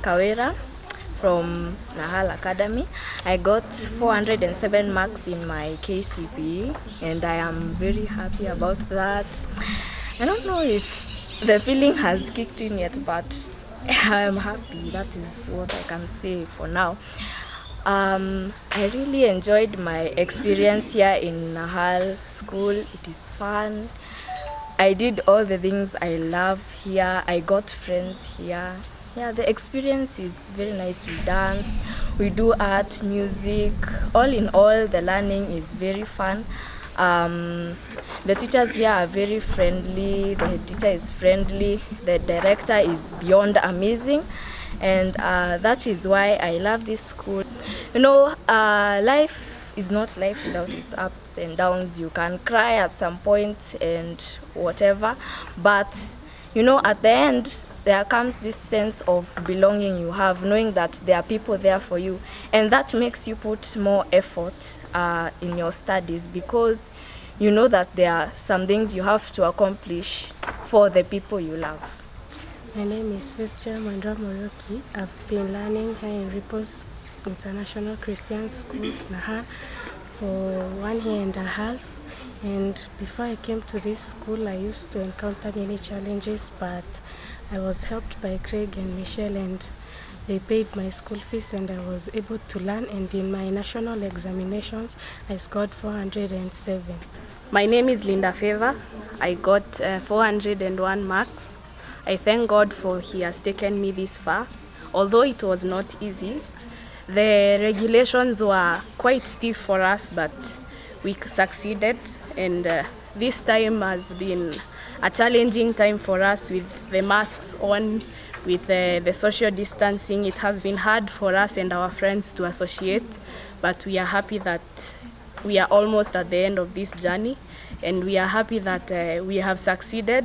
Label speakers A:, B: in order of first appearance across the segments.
A: Kawera from Nahal Academy. I got 407 marks in my KCPE and I am very happy about that. I don't know if the feeling has kicked in yet, but I am happy. That is what I can say for now. I really enjoyed my experience here in Nahal School. It is fun. I did all the things I love here. I got friends here. Yeah, the experience is very nice. We dance, we do art, music. All in all, the learning is very fun. The teachers here are very friendly. The head teacher is friendly. The director is beyond amazing. And that is why I love this school. You know, life is not life without its ups and downs. You can cry at some point and whatever, but you know, at the end there comes this sense of belonging you have, knowing that there are people there for you, and that makes you put more effort in your studies, because you know that there are some things you have to accomplish for the people you love.
B: My name is Vestia Mandra Moroki. I've been learning here in Ripples International Christian Schools, Nahal, for 1 year and a half. And before I came to this school, I used to encounter many challenges, but I was helped by Craig and Michelle, and they paid my school fees and I was able to learn. And in my national examinations, I scored 407.
C: My name is Linda Favor. I got 401 marks. I thank God for He has taken me this far. Although it was not easy, the regulations were quite stiff for us, but we succeeded. And this time has been a challenging time for us with the masks on, with the social distancing. It has been hard for us and our friends to associate, but we are happy that we are almost at the end of this journey, and we are happy that we have succeeded.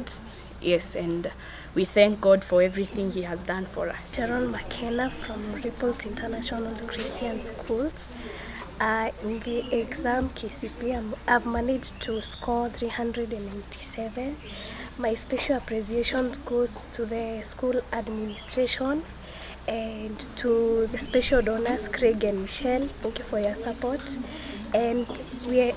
C: Yes, and we thank God for everything He has done for us.
D: Sharon McKenna from Ripples International Christian Schools. In the exam KCPE, I've managed to score 397. My special appreciation goes to the school administration and to the special donors, Craig and Michelle. Thank you for your support. And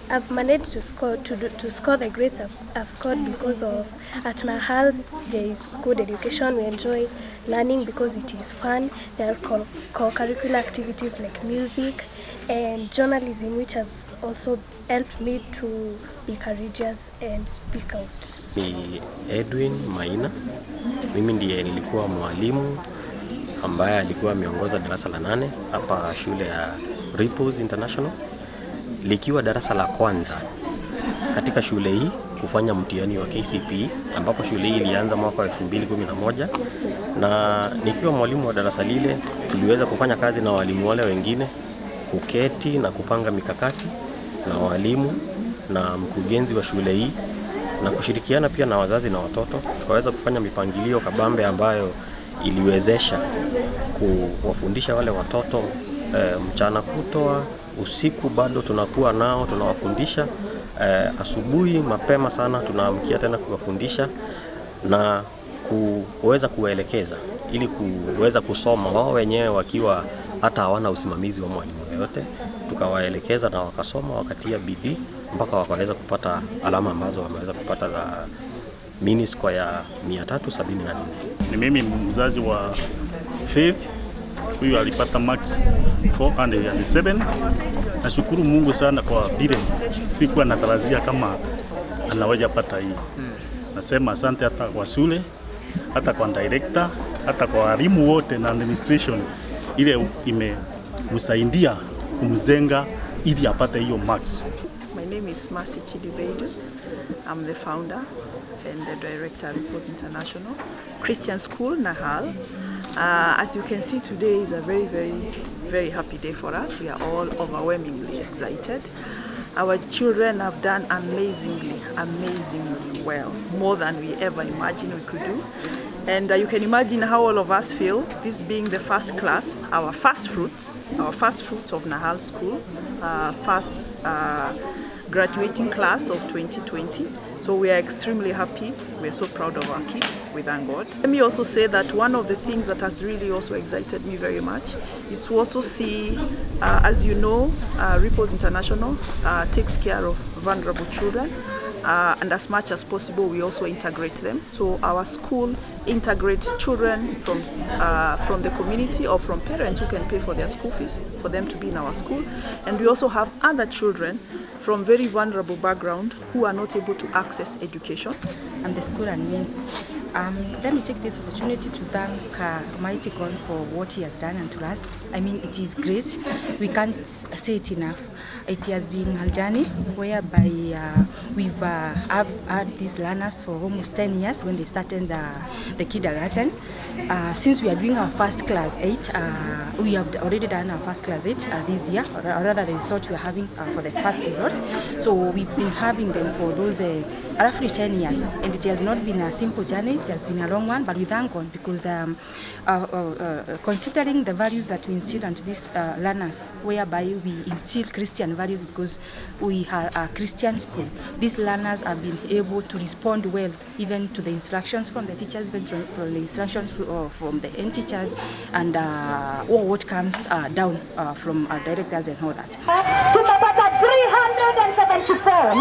D: I've managed to score the grades I've scored because of at Nahal there is good education. We enjoy learning because it is fun. There are co-curricular activities like music and journalism, which has also helped me to be courageous and speak out.
E: Ni Edwin Maina. Mimi ndiye nilikuwa mwalimu ambaye alikuwa ameongoza darasa la 8 hapa shule ya Ripples International. Likiwa darasa la kwanza katika shule hii kufanya mtihani wa KCPE, ambapo shule hii ilianza mwaka wa 2011, na nikiwa mwalimu wa darasa lile tuliweza kufanya kazi na walimu wale wengine, kuketi na kupanga mikakati na walimu na mkurugenzi wa shule hii, na kushirikiana pia na wazazi na watoto. Tukaweza kufanya mipangilio kabambe ambayo iliwezesha kuwafundisha wale watoto mchana kutwa, usiku bado tunakuwa nao, tunawafundisha. Asubuhi mapema sana tunaamkia tena kuwafundisha na kuweza kuwaelekeza ili kuweza kusoma wao wenyewe wakiwa hata hawana usimamizi wa mwalimu yoyote. Tukawaelekeza na wakasoma, wakatia bidii mpaka wakaweza kupata alama ambazo wameweza kupata za meanscore ya 374.
F: Ni mimi mzazi wa Faith. Huyu alipata marks 407. Nashukuru Mungu sana kwa vile sikuwa natarajia kama anaweza pata hii. Nasema asante hata kwa shule, hata kwa director, hata kwa walimu wote na administration ile imemsaidia kumzenga ili apate hiyo marks.
G: My name is Mercy Chidibeidu. I'm the founder and the director of Ripples International Christian School, Nahal. As you can see, today is a very, very, very happy day for us. We are all overwhelmingly excited. Our children have done amazingly well, more than we ever imagined we could do. And you can imagine how all of us feel, this being the first class, our first fruits of Nahal School, first graduating class of 2020. So we are extremely happy. We are so proud of our kids. We thank God. Let me also say that one of the things that has really also excited me very much is to also see, as you know, Ripples International takes care of vulnerable children. And as much as possible, we also integrate them. So our school integrates children from the community or from parents who can pay for their school fees for them to be in our school. And we also have other children from very vulnerable background who are not able to access education.
H: And the school and me. Let me take this opportunity to thank Almighty God for what He has done unto us. I mean, it is great. We can't say it enough. It has been a journey whereby we've had these learners for almost 10 years when they started the kindergarten. Since we are doing our first class 8, we have already done our first class 8 this year, or rather the resort we are having for the first resort. So we've been having them for those roughly 10 years, and it has not been a simple journey. It has been a long one, but we thank God because considering the values that we instill into these learners, whereby we instill Christian values because we are a Christian school, these learners have been able to respond well even to the instructions from the teachers, even from the instructions from the end teachers, and what comes down from our directors and all that.
I: 374.